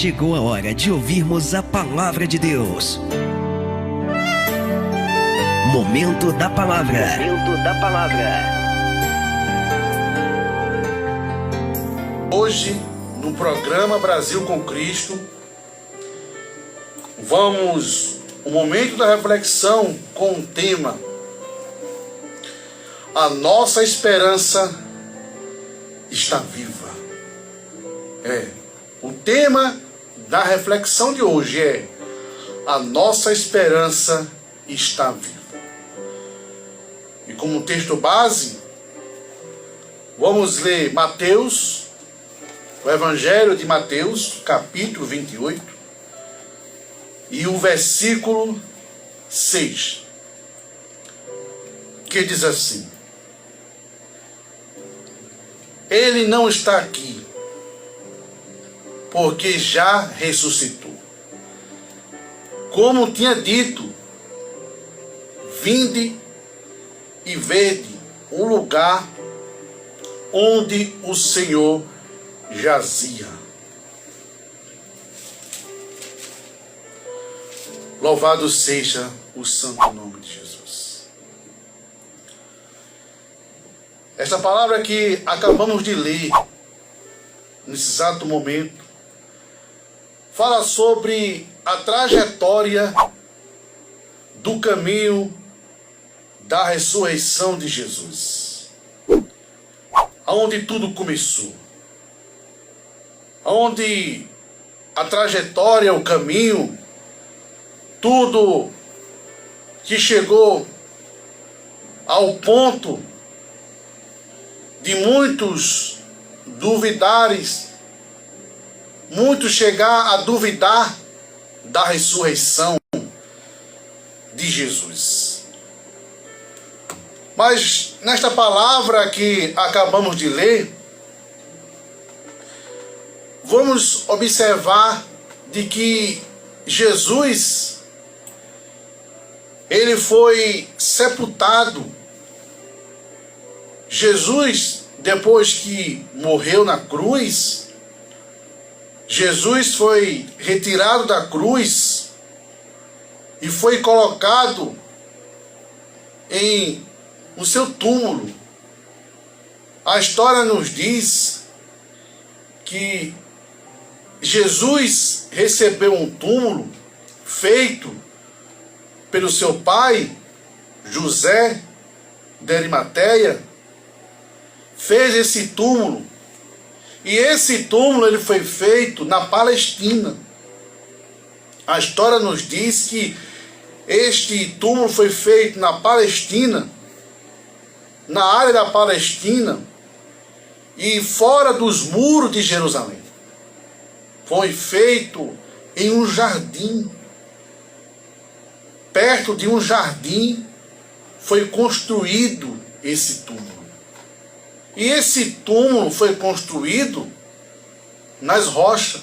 chegou a hora de ouvirmos a palavra de Deus. Momento da palavra. Momento da palavra. Hoje, no programa Brasil com Cristo, o momento da reflexão com o tema A Nossa Esperança Está Viva. O tema da reflexão de hoje é A Nossa Esperança Está Viva. E como texto base, vamos ler Mateus, o Evangelho de Mateus, capítulo 28, e o versículo 6, que diz assim: Ele não está aqui, porque já ressuscitou. Como tinha dito, vinde e vede o lugar onde o Senhor jazia. Louvado seja o santo nome de Jesus. Esta palavra que acabamos de ler, nesse exato momento, fala sobre a trajetória do caminho da ressurreição de Jesus. Aonde tudo começou. Aonde a trajetória, o caminho, tudo que chegou ao ponto de muitos duvidares, muitos chegar a duvidar da ressurreição de Jesus. Mas nesta palavra que acabamos de ler, vamos observar de que Jesus, ele foi sepultado. Jesus, depois que morreu na cruz, Jesus foi retirado da cruz e foi colocado em o seu túmulo. A história nos diz que Jesus recebeu um túmulo feito pelo seu pai, José de Arimateia, fez esse túmulo. E esse túmulo ele foi feito na Palestina. A história nos diz que este túmulo foi feito na Palestina, na área da Palestina e fora dos muros de Jerusalém. Foi feito em um jardim. Perto de um jardim foi construído esse túmulo. E esse túmulo foi construído nas rochas.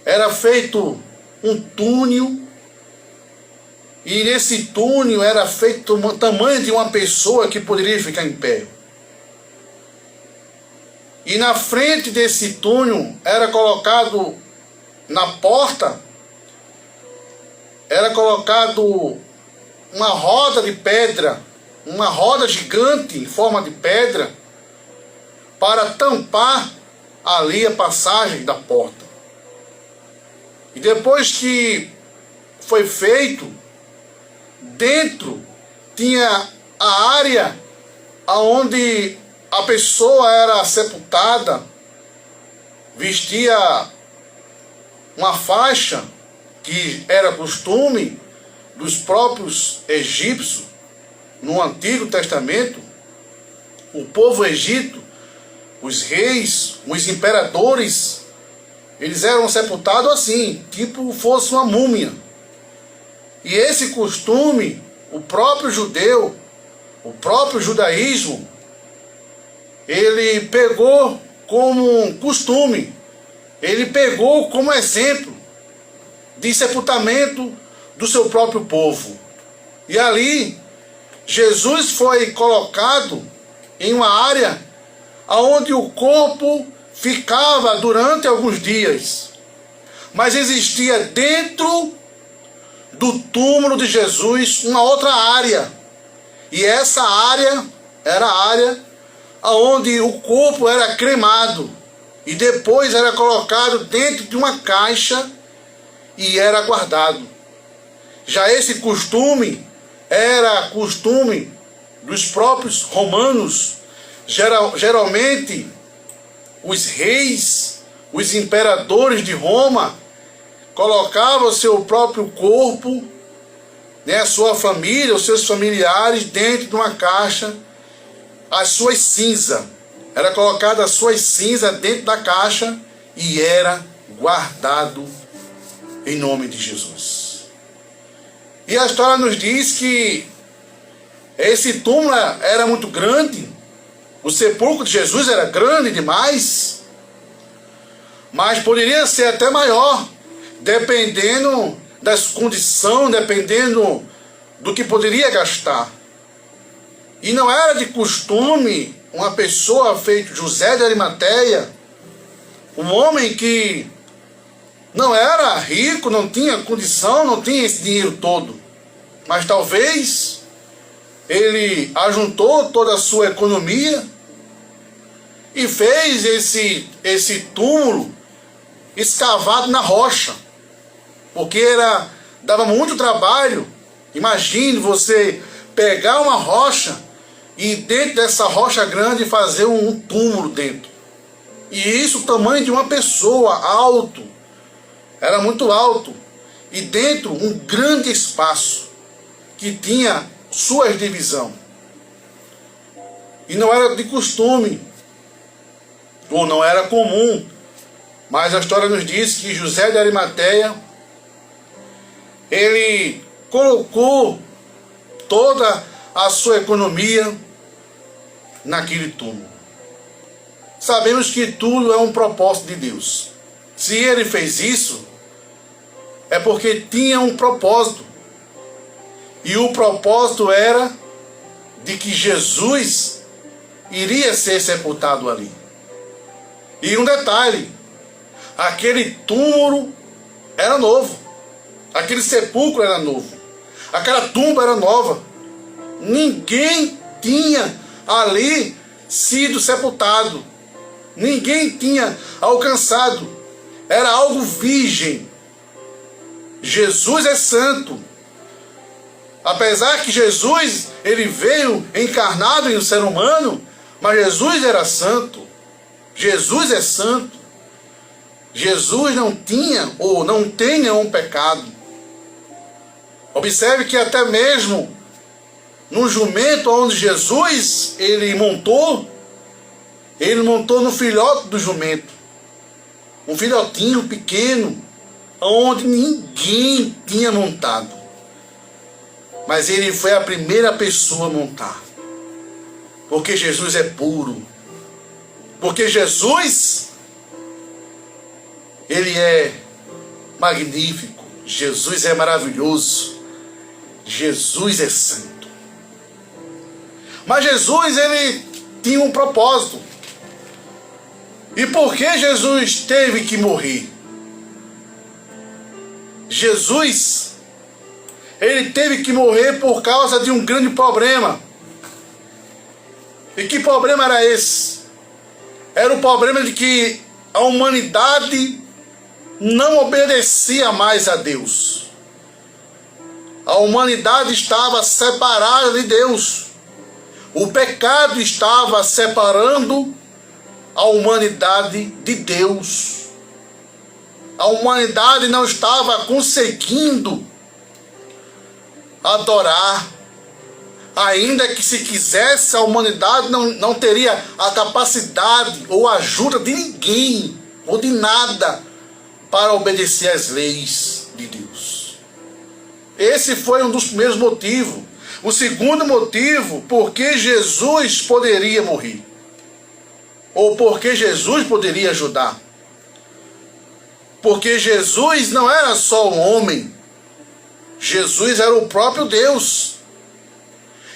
Era feito um túnel. E nesse túnel era feito o tamanho de uma pessoa que poderia ficar em pé. E na frente desse túnel era colocado, na porta, era colocado uma roda de pedra, uma roda gigante em forma de pedra, para tampar ali a passagem da porta. E depois que foi feito, dentro tinha a área onde a pessoa era sepultada, vestia uma faixa que era costume dos próprios egípcios no Antigo Testamento. O povo egito, os reis, os imperadores, eles eram sepultados assim, tipo fosse uma múmia. E esse costume, o próprio judeu, o próprio judaísmo, ele pegou como um costume, ele pegou como exemplo de sepultamento do seu próprio povo. E ali, Jesus foi colocado em uma área onde o corpo ficava durante alguns dias. Mas existia dentro do túmulo de Jesus uma outra área. E essa área era a área onde o corpo era cremado e depois era colocado dentro de uma caixa e era guardado. Já esse costume era costume dos próprios romanos. Geralmente os reis, os imperadores de Roma colocavam o seu próprio corpo, a sua família, os seus familiares dentro de uma caixa, as suas cinzas. Era colocada as suas cinzas dentro da caixa e era guardado em nome de Jesus. E a história nos diz que esse túmulo era muito grande, o sepulcro de Jesus era grande demais, mas poderia ser até maior, dependendo das condições, dependendo do que poderia gastar. E não era de costume uma pessoa feita José de Arimateia, um homem que não era rico, não tinha condição, não tinha esse dinheiro todo, mas talvez ele ajuntou toda a sua economia e fez esse túmulo escavado na rocha, porque dava muito trabalho. Imagine você pegar uma rocha e dentro dessa rocha grande fazer um túmulo dentro. E isso o tamanho de uma pessoa, alto, era muito alto. E dentro um grande espaço que tinha suas divisões. E não era de costume, ou não era comum, mas a história nos diz que José de Arimateia, ele colocou toda a sua economia naquele túmulo. Sabemos que tudo é um propósito de Deus. Se ele fez isso, é porque tinha um propósito. E o propósito era de que Jesus iria ser sepultado ali. E um detalhe, aquele túmulo era novo, aquele sepulcro era novo, aquela tumba era nova. Ninguém tinha ali sido sepultado, ninguém tinha alcançado, era algo virgem. Jesus é santo. Apesar que Jesus, ele veio encarnado em um ser humano, mas Jesus era santo. Jesus é santo. Jesus não tinha ou não tem nenhum pecado. Observe que até mesmo no jumento onde Jesus ele montou no filhote do jumento. Um filhotinho pequeno, onde ninguém tinha montado. Mas ele foi a primeira pessoa a montar. Porque Jesus é puro. Porque Jesus, ele é magnífico. Jesus é maravilhoso. Jesus é santo. Mas Jesus, ele tinha um propósito. E por que Jesus teve que morrer? Jesus, ele teve que morrer por causa de um grande problema. E que problema era esse? Era o problema de que a humanidade não obedecia mais a Deus. A humanidade estava separada de Deus. O pecado estava separando a humanidade de Deus. A humanidade não estava conseguindo adorar. Ainda que se quisesse, a humanidade não teria a capacidade ou a ajuda de ninguém ou de nada para obedecer às leis de Deus. Esse foi um dos primeiros motivos. O segundo motivo, por que Jesus poderia morrer? Ou por que Jesus poderia ajudar? Porque Jesus não era só um homem. Jesus era o próprio Deus.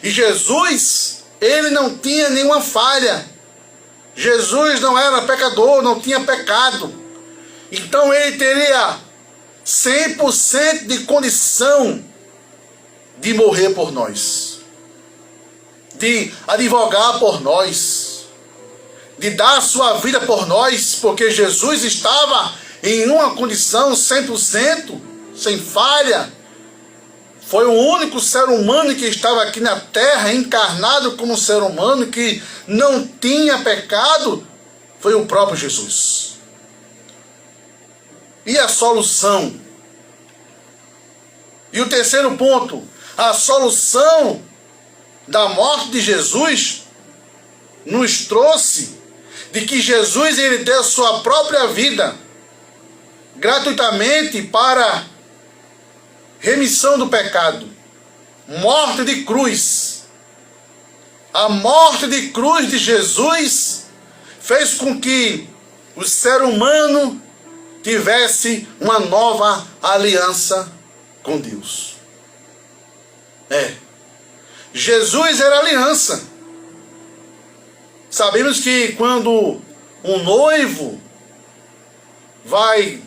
E Jesus, ele não tinha nenhuma falha. Jesus não era pecador, não tinha pecado. Então ele teria 100% de condição de morrer por nós, de advogar por nós, de dar sua vida por nós, porque Jesus estava em uma condição 100%, sem falha. Foi o único ser humano que estava aqui na terra, encarnado como ser humano, que não tinha pecado, foi o próprio Jesus. E a solução? E o terceiro ponto, a solução da morte de Jesus nos trouxe de que Jesus ele deu sua própria vida gratuitamente para remissão do pecado, morte de cruz. A morte de cruz de Jesus fez com que o ser humano tivesse uma nova aliança com Deus. Jesus era aliança. Sabemos que quando um noivo vai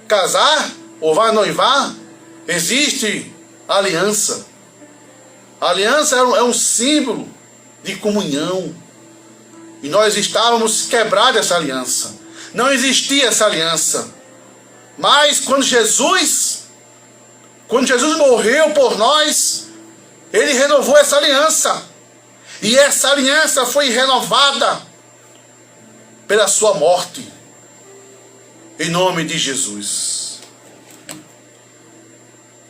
casar ou vai noivar, existe aliança. A aliança é um símbolo de comunhão. E nós estávamos quebrados essa aliança. Não existia essa aliança. Mas quando Jesus morreu por nós, ele renovou essa aliança. E essa aliança foi renovada pela sua morte. Em nome de Jesus.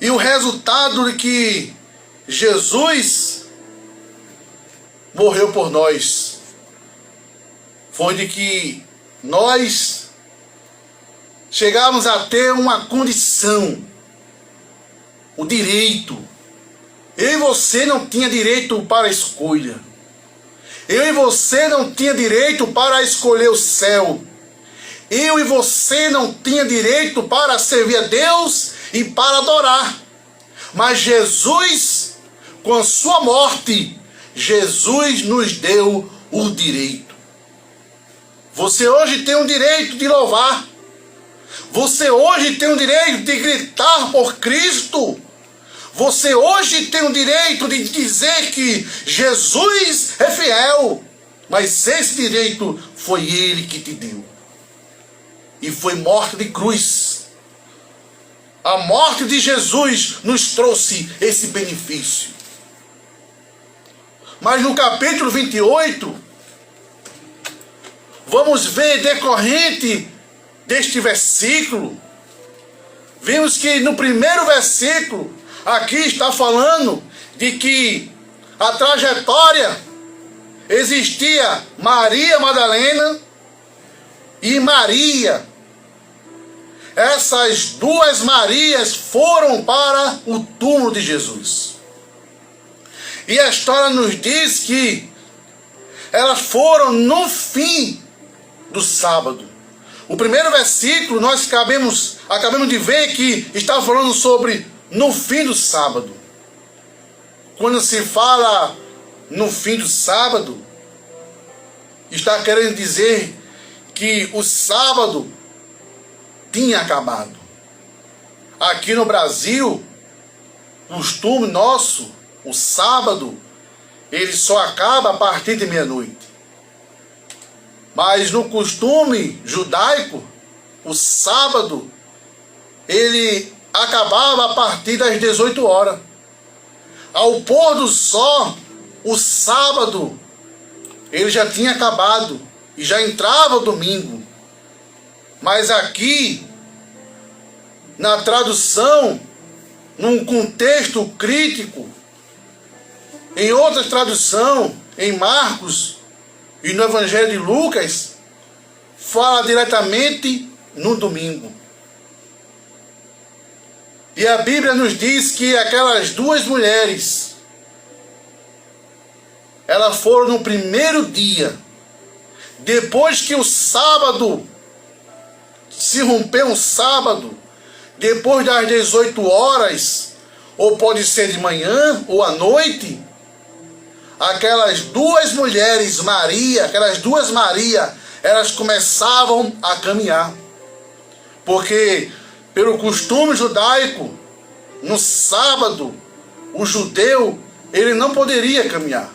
E o resultado de que Jesus morreu por nós foi de que nós chegamos a ter uma condição, o direito. Eu e você não tinha direito para a escolha. Eu e você não tinha direito para escolher o céu. Eu e você não tinha direito para servir a Deus e para adorar. Mas Jesus, com a sua morte, Jesus nos deu o direito. Você hoje tem o direito de louvar. Você hoje tem o direito de gritar por Cristo. Você hoje tem o direito de dizer que Jesus é fiel. Mas esse direito foi Ele que te deu. E foi morte de cruz. A morte de Jesus nos trouxe esse benefício. Mas no capítulo 28, vamos ver decorrente deste versículo. Vimos que no primeiro versículo, aqui está falando de que a trajetória existia Maria Madalena e Maria. Essas duas Marias foram para o túmulo de Jesus. E a história nos diz que elas foram no fim do sábado. O primeiro versículo nós acabamos de ver que está falando sobre no fim do sábado. Quando se fala no fim do sábado, está querendo dizer que o sábado tinha acabado. Aqui no Brasil, costume nosso, o sábado, ele só acaba a partir de meia-noite. Mas no costume judaico, o sábado, ele acabava a partir das 18 horas. Ao pôr do sol, o sábado, ele já tinha acabado e já entrava o domingo. Mas aqui, na tradução, num contexto crítico, em outra tradução, em Marcos e no Evangelho de Lucas, fala diretamente no domingo. E a Bíblia nos diz que aquelas duas mulheres, elas foram no primeiro dia, depois que o sábado, se rompeu um sábado, depois das 18 horas, ou pode ser de manhã ou à noite, aquelas duas mulheres, elas começavam a caminhar. Porque pelo costume judaico, no sábado, o judeu, ele não poderia caminhar.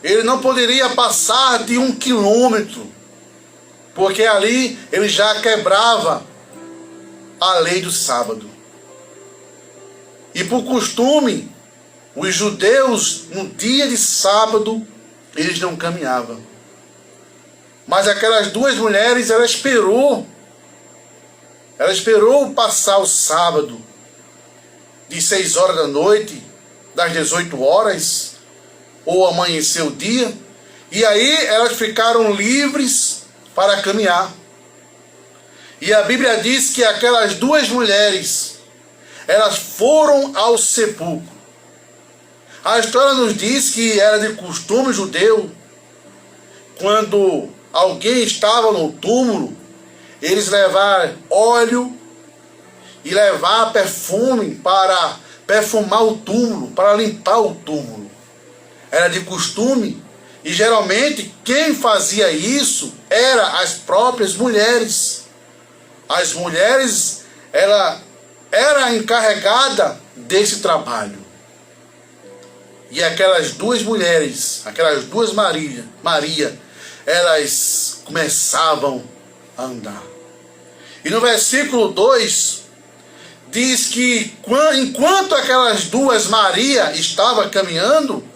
Ele não poderia passar de 1 quilômetro, porque ali ele já quebrava a lei do sábado. E por costume, os judeus, no dia de sábado, eles não caminhavam. Mas aquelas duas mulheres, ela esperou passar o sábado, de 6 horas da noite, das 18 horas, ou amanhecer o dia, e aí elas ficaram livres para caminhar. E a Bíblia diz que aquelas duas mulheres, elas foram ao sepulcro. A história nos diz que era de costume judeu, quando alguém estava no túmulo, eles levaram óleo e levar perfume para perfumar o túmulo, para limpar o túmulo. Era de costume, e geralmente quem fazia isso eram as próprias mulheres. As mulheres, ela era encarregada desse trabalho. E aquelas duas mulheres, aquelas duas Maria, elas começavam a andar. E no versículo 2, diz que enquanto aquelas duas Maria estavam caminhando,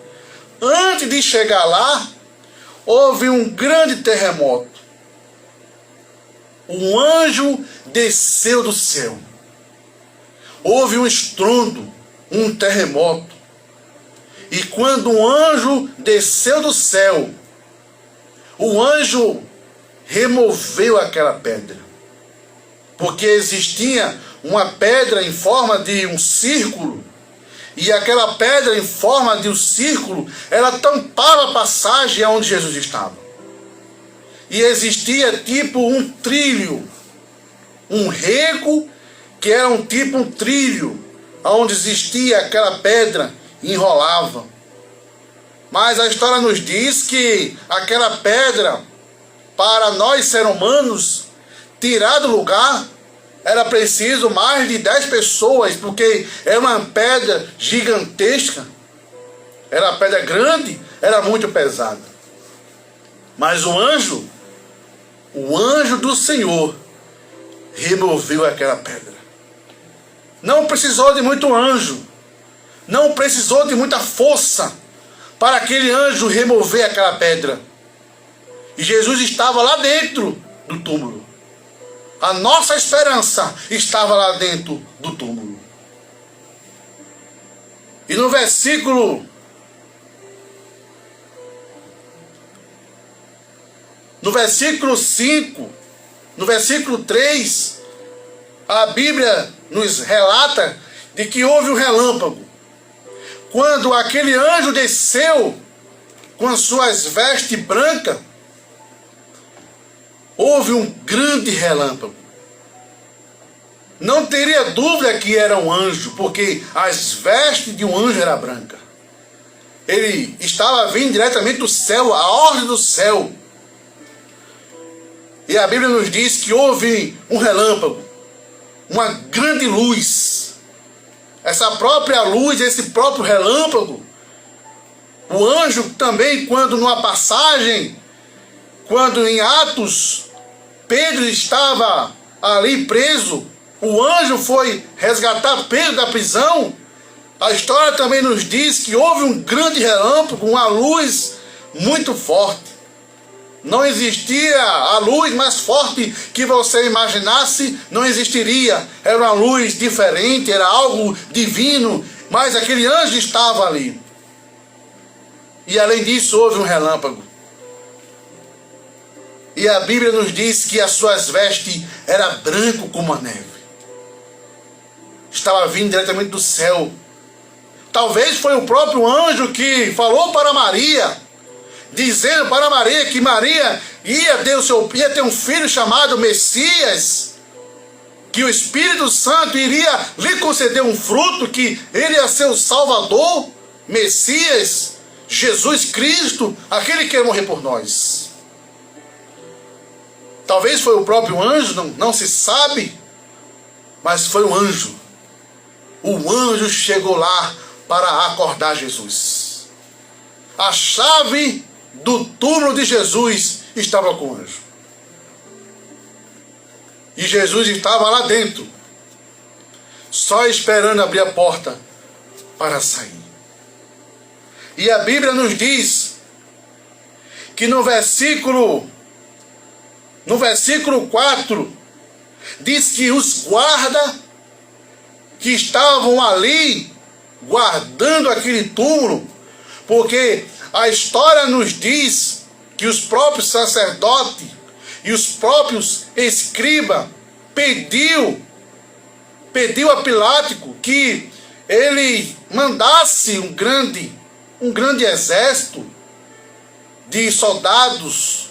antes de chegar lá, houve um grande terremoto. Um anjo desceu do céu. Houve um estrondo, um terremoto. E quando o anjo desceu do céu, o anjo removeu aquela pedra. Porque existia uma pedra em forma de um círculo, e aquela pedra em forma de um círculo, ela tampava a passagem aonde Jesus estava. E existia tipo um trilho, um rego, que era um tipo um trilho, onde existia aquela pedra, enrolava. Mas a história nos diz que aquela pedra, para nós seres humanos, tirar do lugar, era preciso mais de 10 pessoas, porque era uma pedra gigantesca, era uma pedra grande, era muito pesada. Mas o anjo do Senhor, removeu aquela pedra. Não precisou de muito anjo, não precisou de muita força para aquele anjo remover aquela pedra. E Jesus estava lá dentro do túmulo. A nossa esperança estava lá dentro do túmulo. E no versículo 5, no versículo 3, a Bíblia nos relata de que houve um relâmpago. Quando aquele anjo desceu com as suas vestes brancas, houve um grande relâmpago. Não teria dúvida que era um anjo, porque as vestes de um anjo eram brancas. Ele estava vindo diretamente do céu, a ordem do céu. E a Bíblia nos diz que houve um relâmpago, uma grande luz. Essa própria luz, esse próprio relâmpago, o anjo também, quando numa passagem, quando em Atos, Pedro estava ali preso, o anjo foi resgatar Pedro da prisão. A história também nos diz que houve um grande relâmpago, uma luz muito forte. Não existia a luz mais forte que você imaginasse, não existiria. Era uma luz diferente, era algo divino, mas aquele anjo estava ali. E além disso houve um relâmpago. E a Bíblia nos diz que as suas vestes eram branco como a neve. Estava vindo diretamente do céu. Talvez foi o próprio anjo que falou para Maria, dizendo para Maria que Maria ia ter um filho chamado Messias, que o Espírito Santo iria lhe conceder um fruto, que ele ia ser o Salvador, Messias, Jesus Cristo, aquele que ia morrer por nós. Talvez foi o próprio anjo, não se sabe, mas foi um anjo. O anjo chegou lá para acordar Jesus. A chave do túmulo de Jesus estava com o anjo. E Jesus estava lá dentro, só esperando abrir a porta para sair. E a Bíblia nos diz que no versículo 4, diz que os guardas que estavam ali, guardando aquele túmulo, porque a história nos diz que os próprios sacerdotes e os próprios escribas pediu a Pilatos que ele mandasse um grande exército de soldados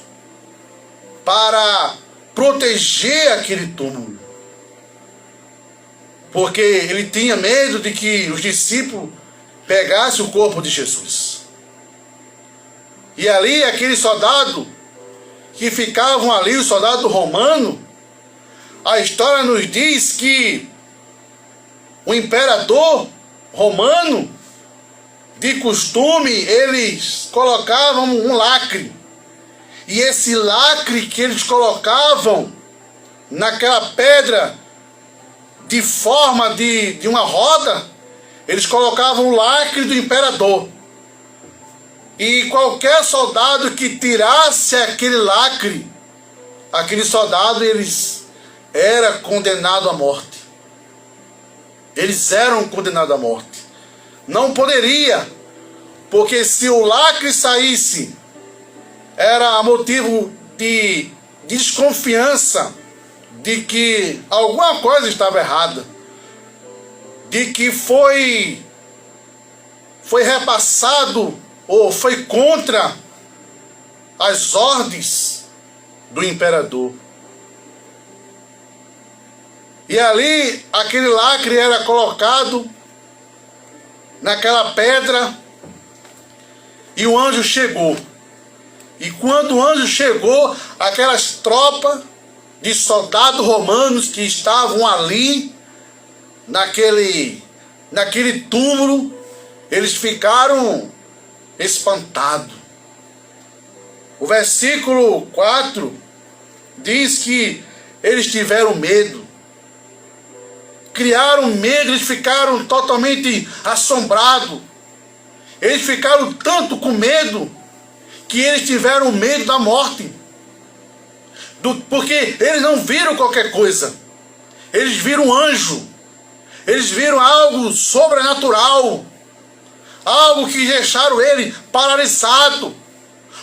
para proteger aquele túmulo, porque ele tinha medo de que os discípulos pegassem o corpo de Jesus. E ali aquele soldado que ficavam ali, o soldado romano, a história nos diz que o imperador romano, de costume, eles colocavam um lacre. E esse lacre que eles colocavam naquela pedra de forma de uma roda, eles colocavam o lacre do imperador. E qualquer soldado que tirasse aquele lacre, aquele soldado, eles era condenado à morte. Eles eram condenados à morte. Não poderia, porque se o lacre saísse, era motivo de desconfiança de que alguma coisa estava errada, de que foi repassado ou foi contra as ordens do imperador. E ali aquele lacre era colocado naquela pedra e o anjo chegou. E quando o anjo chegou, aquelas tropas de soldados romanos que estavam ali naquele túmulo, eles ficaram espantados. O versículo 4 diz que eles tiveram medo. Criaram medo, eles ficaram totalmente assombrados. Eles ficaram tanto com medo que eles tiveram medo da morte. Porque eles não viram qualquer coisa. Eles viram um anjo. Eles viram algo sobrenatural. Algo que deixaram ele paralisado.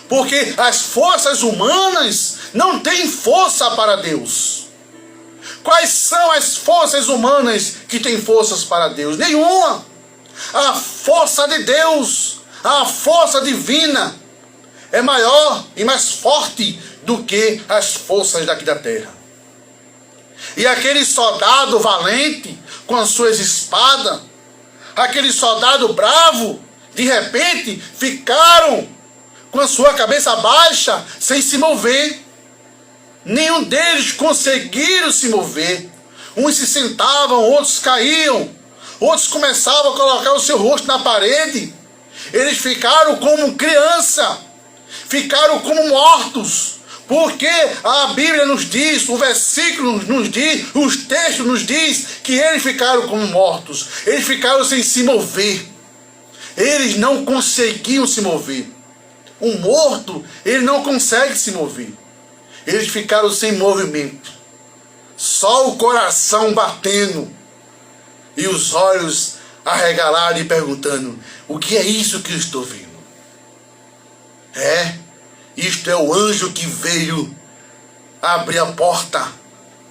Porque as forças humanas não têm força para Deus. Quais são as forças humanas que têm forças para Deus? Nenhuma. A força de Deus, a força divina, é maior e mais forte do que as forças daqui da terra. E aquele soldado valente, com as suas espadas, aquele soldado bravo, de repente ficaram com a sua cabeça baixa, sem se mover. Nenhum deles conseguiram se mover. Uns se sentavam, outros caíam, outros começavam a colocar o seu rosto na parede. Eles ficaram como criança, ficaram como mortos, porque a Bíblia nos diz, o versículo nos diz, os textos nos diz que eles ficaram como mortos. Eles ficaram sem se mover. Eles não conseguiam se mover. Um morto, ele não consegue se mover. Eles ficaram sem movimento, só o coração batendo e os olhos arregalados e perguntando: o que é isso que eu estou vendo? Isto é o anjo que veio abrir a porta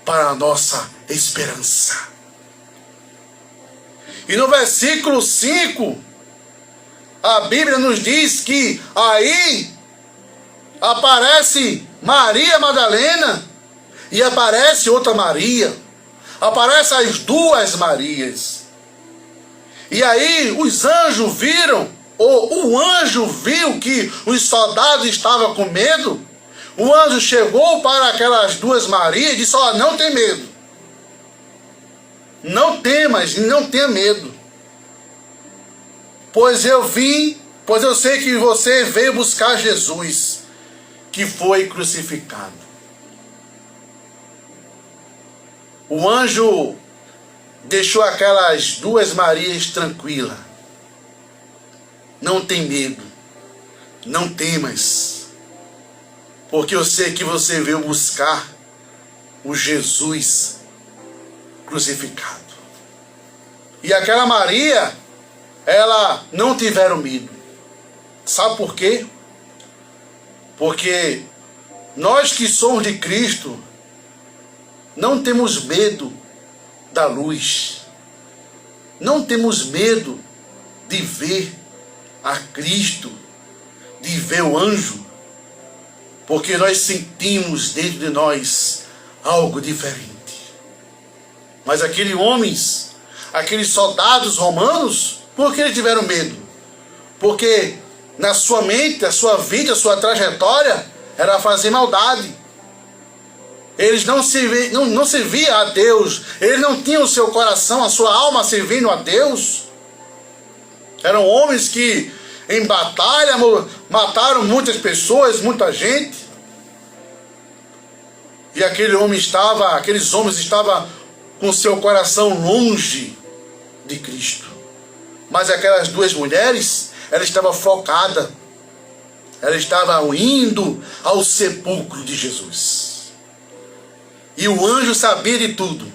para a nossa esperança. E no versículo 5, a Bíblia nos diz que aí aparece Maria Madalena e aparece outra Maria. Aparecem as duas Marias. E aí os anjos viram, ou o anjo viu que os soldados estavam com medo. O anjo chegou para aquelas duas Marias e disse: não tem medo. não temas e não tenha medo, pois eu sei que você veio buscar Jesus, que foi crucificado. O anjo deixou aquelas duas Marias tranquilas. Não tem medo, não temas, porque eu sei que você veio buscar o Jesus crucificado. E aquela Maria, ela não tiveram medo. Sabe por quê? Porque nós que somos de Cristo, não temos medo da luz. Não temos medo de ver a Cristo, de ver o anjo, porque nós sentimos dentro de nós algo diferente. Mas aqueles soldados romanos, por que eles tiveram medo? Porque na sua mente, a sua vida, a sua trajetória era fazer maldade. Eles não serviam a Deus, eles não tinham o seu coração, a sua alma servindo a Deus. Eram homens que em batalha mataram muitas pessoas, muita gente. E aqueles homens estavam com seu coração longe de Cristo. Mas aquelas duas mulheres, elas estavam focadas. Elas estavam indo ao sepulcro de Jesus. E o anjo sabia de tudo.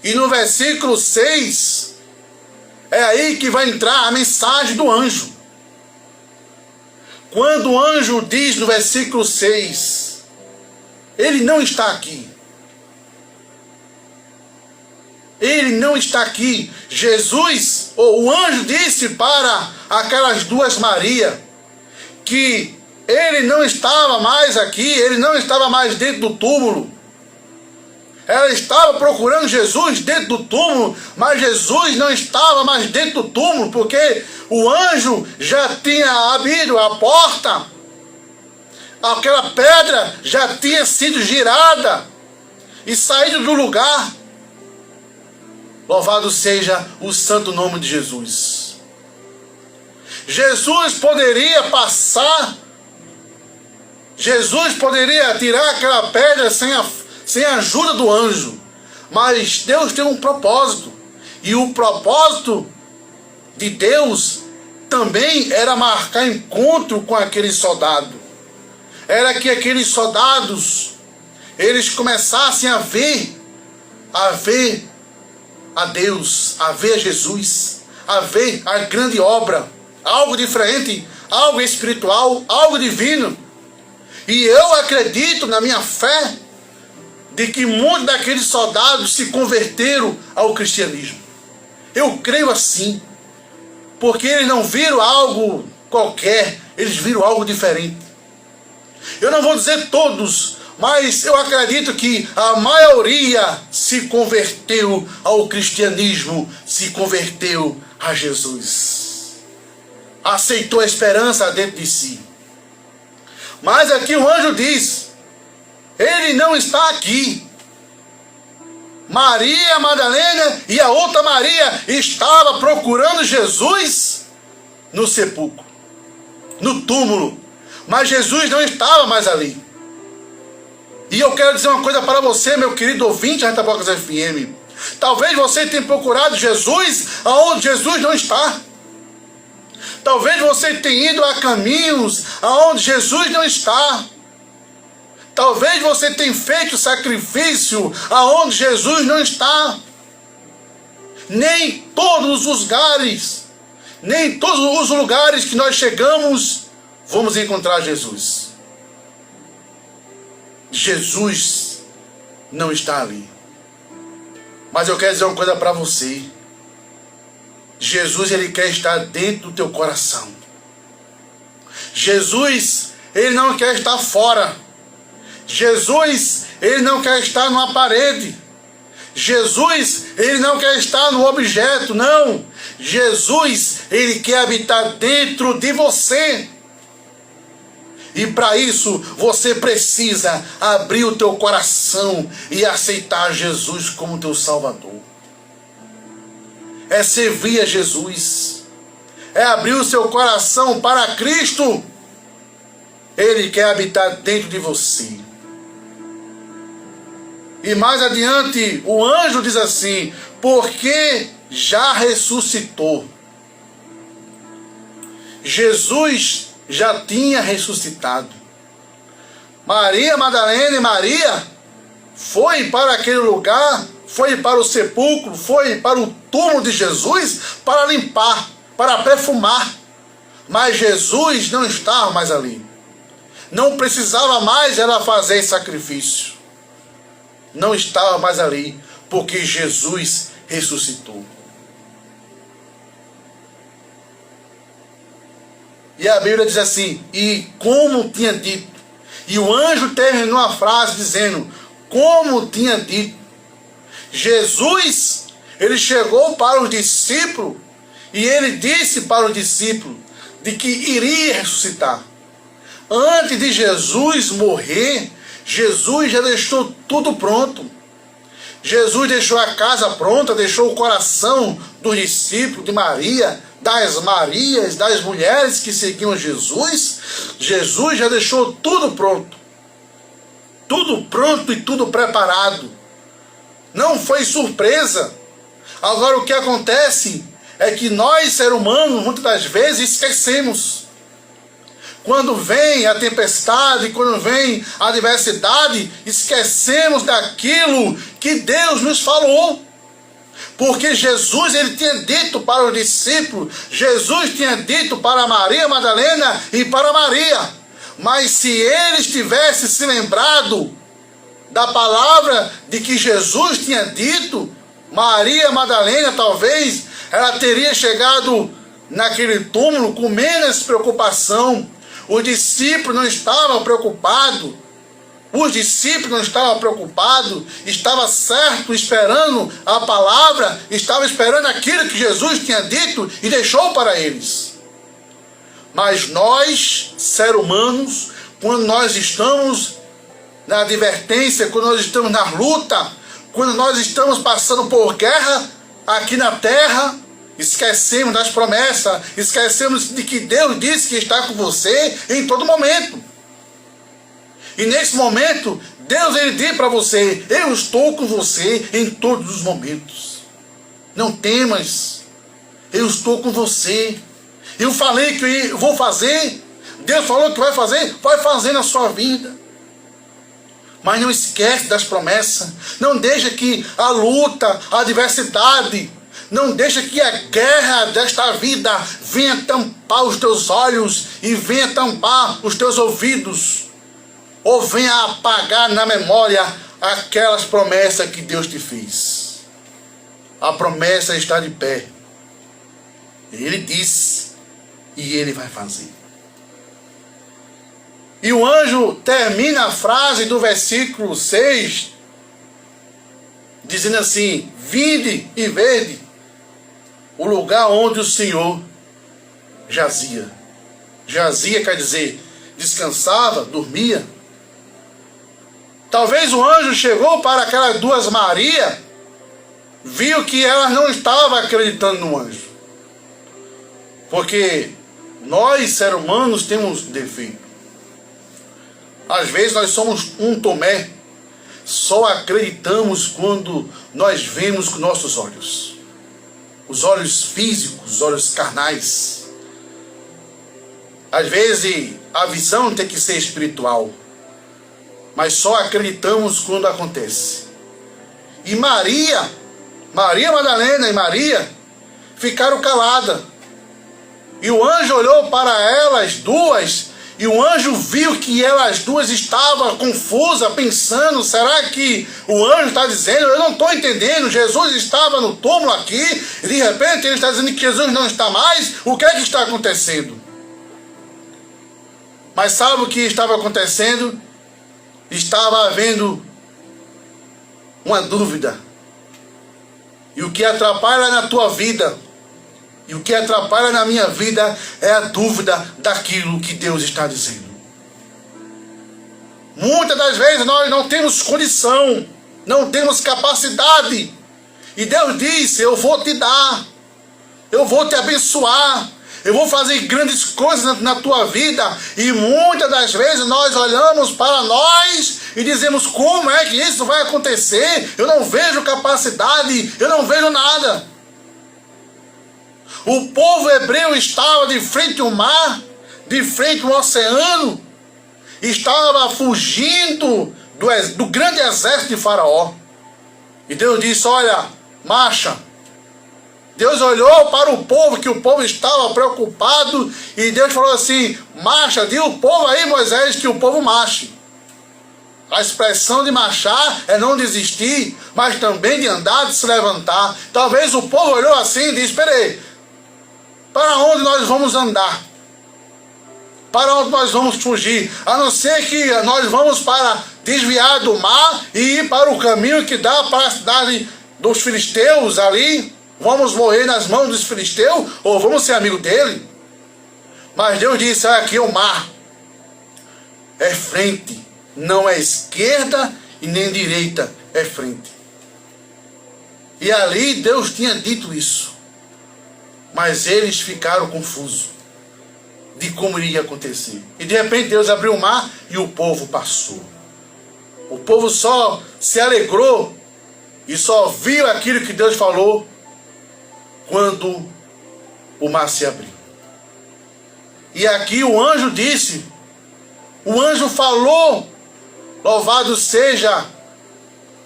E no versículo 6, é aí que vai entrar a mensagem do anjo. Quando o anjo diz no versículo 6, ele não está aqui. Ele não está aqui. Jesus, ou o anjo disse para aquelas duas Marias, que ele não estava mais aqui, ele não estava mais dentro do túmulo. Ela estava procurando Jesus dentro do túmulo, mas Jesus não estava mais dentro do túmulo, porque o anjo já tinha abrido a porta, aquela pedra já tinha sido girada e saído do lugar. Louvado seja o santo nome de Jesus. Jesus poderia passar, Jesus poderia tirar aquela pedra sem a ajuda do anjo, mas Deus tem um propósito, e o propósito de Deus também era marcar encontro com aquele soldado. Era que aqueles soldados, eles começassem a ver a Deus, a ver a Jesus, a ver a grande obra, algo diferente, algo espiritual, algo divino. E eu acredito na minha fé de que muitos daqueles soldados se converteram ao cristianismo. Eu creio assim, porque eles não viram algo qualquer, eles viram algo diferente. Eu não vou dizer todos, mas eu acredito que a maioria se converteu ao cristianismo, se converteu a Jesus. Aceitou a esperança dentro de si. Mas aqui o anjo diz, ele não está aqui. Maria Madalena e a outra Maria estava procurando Jesus no sepulcro, no túmulo. Mas Jesus não estava mais ali. E eu quero dizer uma coisa para você, meu querido ouvinte da Retabocas FM. Talvez você tenha procurado Jesus aonde Jesus não está. Talvez você tenha ido a caminhos aonde Jesus não está. Talvez você tenha feito sacrifício aonde Jesus não está. Nem todos os lugares que nós chegamos, vamos encontrar Jesus. Jesus não está ali. Mas eu quero dizer uma coisa para você. Jesus, ele quer estar dentro do teu coração. Jesus, ele não quer estar fora. Jesus, ele não quer estar numa parede. Jesus, ele não quer estar no objeto, não. Jesus, ele quer habitar dentro de você. E para isso você precisa abrir o teu coração e aceitar Jesus como teu Salvador. É servir a Jesus. É abrir o seu coração para Cristo. Ele quer habitar dentro de você. E mais adiante, o anjo diz assim: porque já ressuscitou. Jesus já tinha ressuscitado. Maria Madalena e Maria foi para aquele lugar, foi para o sepulcro, foi para o túmulo de Jesus para limpar, para perfumar. Mas Jesus não estava mais ali. Não precisava mais ela fazer esse sacrifício. Não estava mais ali, porque Jesus ressuscitou. E a Bíblia diz assim: e como tinha dito. E o anjo terminou a frase dizendo: como tinha dito. Jesus, ele chegou para os discípulos e ele disse para os discípulos de que iria ressuscitar. Antes de Jesus morrer, Jesus já deixou tudo pronto. Jesus deixou a casa pronta, deixou o coração dos discípulos, de Maria, das Marias, das mulheres que seguiam Jesus. Jesus já deixou tudo pronto. Tudo pronto e tudo preparado. Não foi surpresa. Agora o que acontece é que nós, seres humanos, muitas das vezes esquecemos. Quando vem a tempestade, quando vem a adversidade, esquecemos daquilo que Deus nos falou. Porque Jesus, ele tinha dito para os discípulos, Jesus tinha dito para Maria Madalena e para Maria. Mas se eles tivessem se lembrado da palavra de que Jesus tinha dito, Maria Madalena talvez ela teria chegado naquele túmulo com menos preocupação. Os discípulos não estavam preocupados. Os discípulos não estavam preocupados. Estavam certo, esperando a palavra. Estavam esperando aquilo que Jesus tinha dito e deixou para eles. Mas nós, seres humanos, quando nós estamos na advertência, quando nós estamos na luta, quando nós estamos passando por guerra aqui na terra, esquecemos das promessas, esquecemos de que Deus disse que está com você em todo momento. E nesse momento, Deus ele diz para você: eu estou com você em todos os momentos. Não temas, eu estou com você. Eu falei que eu vou fazer, Deus falou que vai fazer na sua vida. Mas não esquece das promessas. Não deixa que a luta, a adversidade, não deixa que a guerra desta vida venha tampar os teus olhos e venha tampar os teus ouvidos, ou venha apagar na memória aquelas promessas que Deus te fez. A promessa está de pé. Ele disse e ele vai fazer. E o anjo termina a frase do versículo 6 dizendo assim: vinde e vede o lugar onde o Senhor jazia. Jazia quer dizer descansava, dormia. Talvez o anjo chegou para aquelas duas Marias, viu que elas não estavam acreditando no anjo. Porque nós, seres humanos, temos defeito. Às vezes nós somos um Tomé, só acreditamos quando nós vemos com nossos olhos. Os olhos físicos, os olhos carnais. Às vezes a visão tem que ser espiritual, mas só acreditamos quando acontece. E Maria Madalena e Maria ficaram caladas. E o anjo olhou para elas duas, e o anjo viu que elas duas estavam confusas, pensando: será que o anjo está dizendo? Eu não estou entendendo. Jesus estava no túmulo aqui, e de repente ele está dizendo que Jesus não está mais. O que é que está acontecendo? Mas sabe o que estava acontecendo? Estava havendo uma dúvida. E o que atrapalha na tua vida, e o que atrapalha na minha vida, é a dúvida daquilo que Deus está dizendo. Muitas das vezes nós não temos condição, não temos capacidade. E Deus disse: eu vou te dar, eu vou te abençoar, eu vou fazer grandes coisas na tua vida. E muitas das vezes nós olhamos para nós e dizemos: como é que isso vai acontecer? Eu não vejo capacidade, eu não vejo nada. O povo hebreu estava de frente ao mar, de frente ao oceano, estava fugindo do grande exército de Faraó. E Deus disse: olha, marcha. Deus olhou para o povo, que o povo estava preocupado, e Deus falou assim: marcha, diz o povo aí, Moisés, que o povo marche. A expressão de marchar é não desistir, mas também de andar, de se levantar. Talvez o povo olhou assim e disse: espera aí, para onde nós vamos andar? Para onde nós vamos fugir? A não ser que nós vamos para desviar do mar e ir para o caminho que dá para a cidade dos filisteus ali. Vamos morrer nas mãos dos filisteus ou vamos ser amigo dele? Mas Deus disse: aqui é o mar, é frente, não é esquerda e nem direita, é frente. E ali Deus tinha dito isso, mas eles ficaram confusos de como iria acontecer. E de repente Deus abriu o mar e o povo passou. O povo só se alegrou e só viu aquilo que Deus falou quando o mar se abriu. E aqui o anjo disse, o anjo falou, louvado seja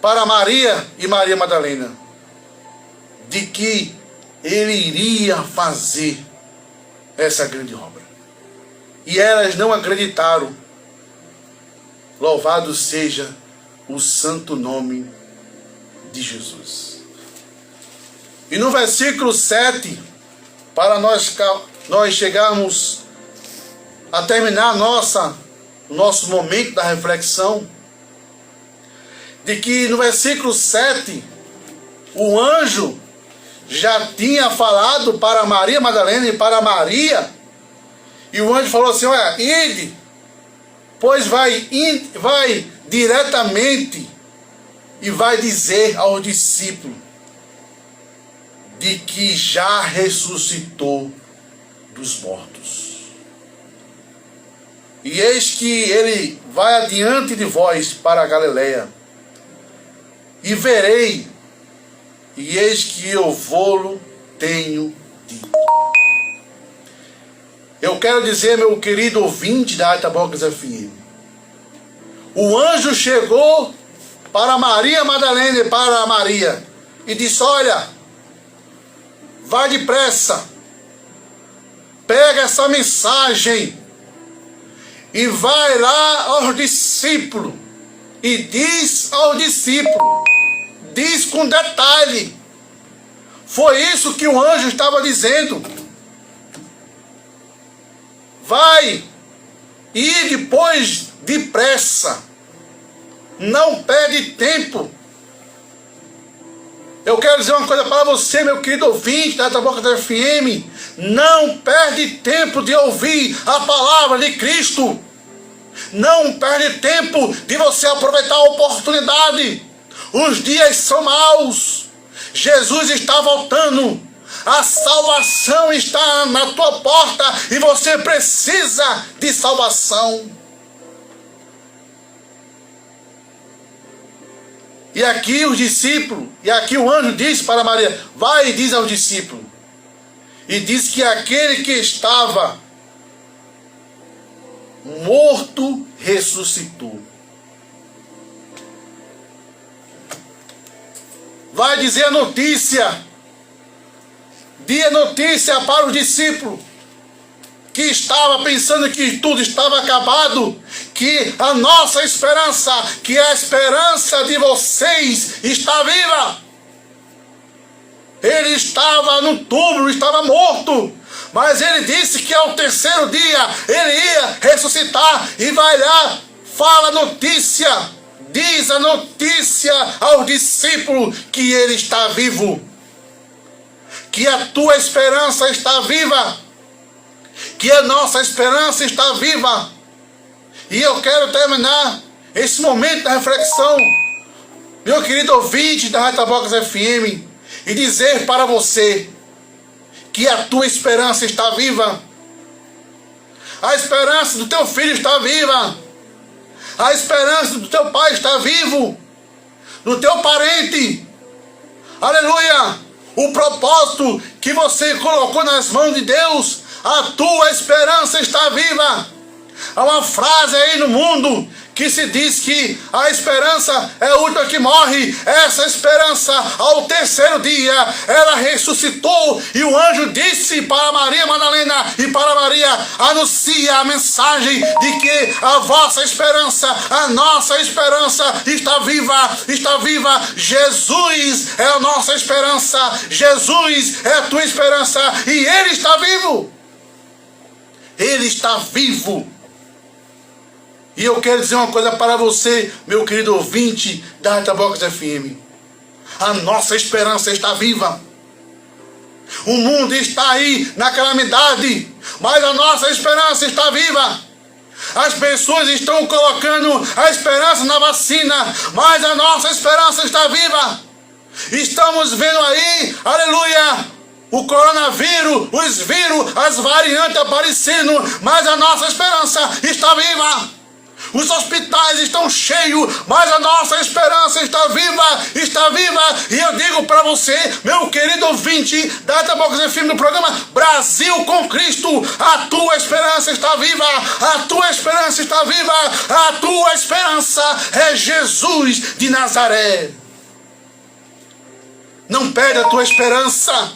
para Maria e Maria Madalena, de que ele iria fazer essa grande obra. E elas não acreditaram. Louvado seja o santo nome de Jesus. E no versículo 7, para nós chegarmos a terminar nosso momento da reflexão, de que no versículo 7, o anjo já tinha falado para Maria Madalena e para Maria, e o anjo falou assim: olha, ide, pois vai diretamente e vai dizer aos discípulos de que já ressuscitou dos mortos. E eis que ele vai adiante de vós para a Galileia, e verei, e eis que eu vou-lo tenho dito. Eu quero dizer, meu querido ouvinte da Itabocas FM, o anjo chegou para Maria Madalena e para Maria e disse: olha, vai depressa, pega essa mensagem e vai lá aos discípulos e diz aos discípulos, diz com detalhe. Foi isso que o anjo estava dizendo. Vai e depois depressa, não perde tempo. Eu quero dizer uma coisa para você, meu querido ouvinte da Itabocas FM, não perde tempo de ouvir a palavra de Cristo, não perde tempo de você aproveitar a oportunidade. Os dias são maus, Jesus está voltando. A salvação está na tua porta e você precisa de salvação. E aqui os discípulos, e aqui o anjo diz para Maria: vai e diz aos discípulos. E diz que aquele que estava morto ressuscitou. Vai dizer a notícia. Dê a notícia para os discípulos que estava pensando que tudo estava acabado, que a nossa esperança, que a esperança de vocês está viva. Ele estava no túmulo, estava morto, mas ele disse que ao terceiro dia ele ia ressuscitar. E vai lá, fala a notícia, diz a notícia aos discípulos que ele está vivo, que a tua esperança está viva, que a nossa esperança está viva. E eu quero terminar esse momento da reflexão, meu querido ouvinte da Rádio Tabocas FM, e dizer para você que a tua esperança está viva. A esperança do teu filho está viva. A esperança do teu pai está vivo. Do teu parente. Aleluia! O propósito que você colocou nas mãos de Deus, a tua esperança está viva. Há uma frase aí no mundo que se diz que a esperança é a última que morre. Essa esperança, ao terceiro dia, ela ressuscitou. E o anjo disse para Maria Madalena e para Maria: anuncia a mensagem de que a vossa esperança, a nossa esperança está viva, está viva. Jesus é a nossa esperança, Jesus é a tua esperança, e Ele está vivo. Ele está vivo. E eu quero dizer uma coisa para você, meu querido ouvinte da Rádio Tabocas FM. A nossa esperança está viva. O mundo está aí na calamidade, mas a nossa esperança está viva. As pessoas estão colocando a esperança na vacina, mas a nossa esperança está viva. Estamos vendo aí, aleluia, o coronavírus, os vírus, as variantes aparecendo, mas a nossa esperança está viva. Os hospitais estão cheios, mas a nossa esperança está viva, está viva. E eu digo para você, meu querido ouvinte da Tabocas FM, no programa Brasil com Cristo, a tua esperança está viva, a tua esperança está viva, a tua esperança é Jesus de Nazaré. Não perde a tua esperança,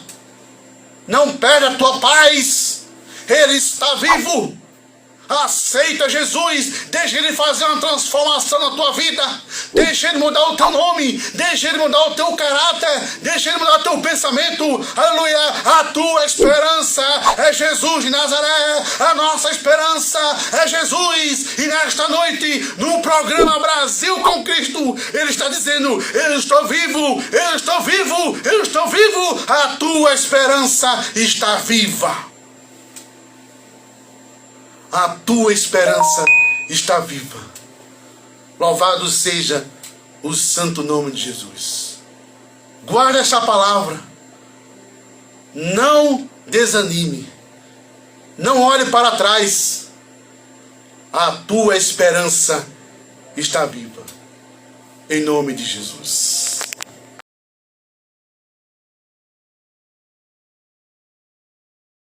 não perde a tua paz, Ele está vivo. Aceita Jesus, deixa Ele fazer uma transformação na tua vida, deixa Ele mudar o teu nome, deixa Ele mudar o teu caráter, deixa Ele mudar o teu pensamento. Aleluia, a tua esperança é Jesus de Nazaré, a nossa esperança é Jesus. E nesta noite, no programa Brasil com Cristo, Ele está dizendo: eu estou vivo, eu estou vivo, eu estou vivo, a tua esperança está viva. A tua esperança está viva. Louvado seja o santo nome de Jesus. Guarde essa palavra. Não desanime. Não olhe para trás. A tua esperança está viva. Em nome de Jesus.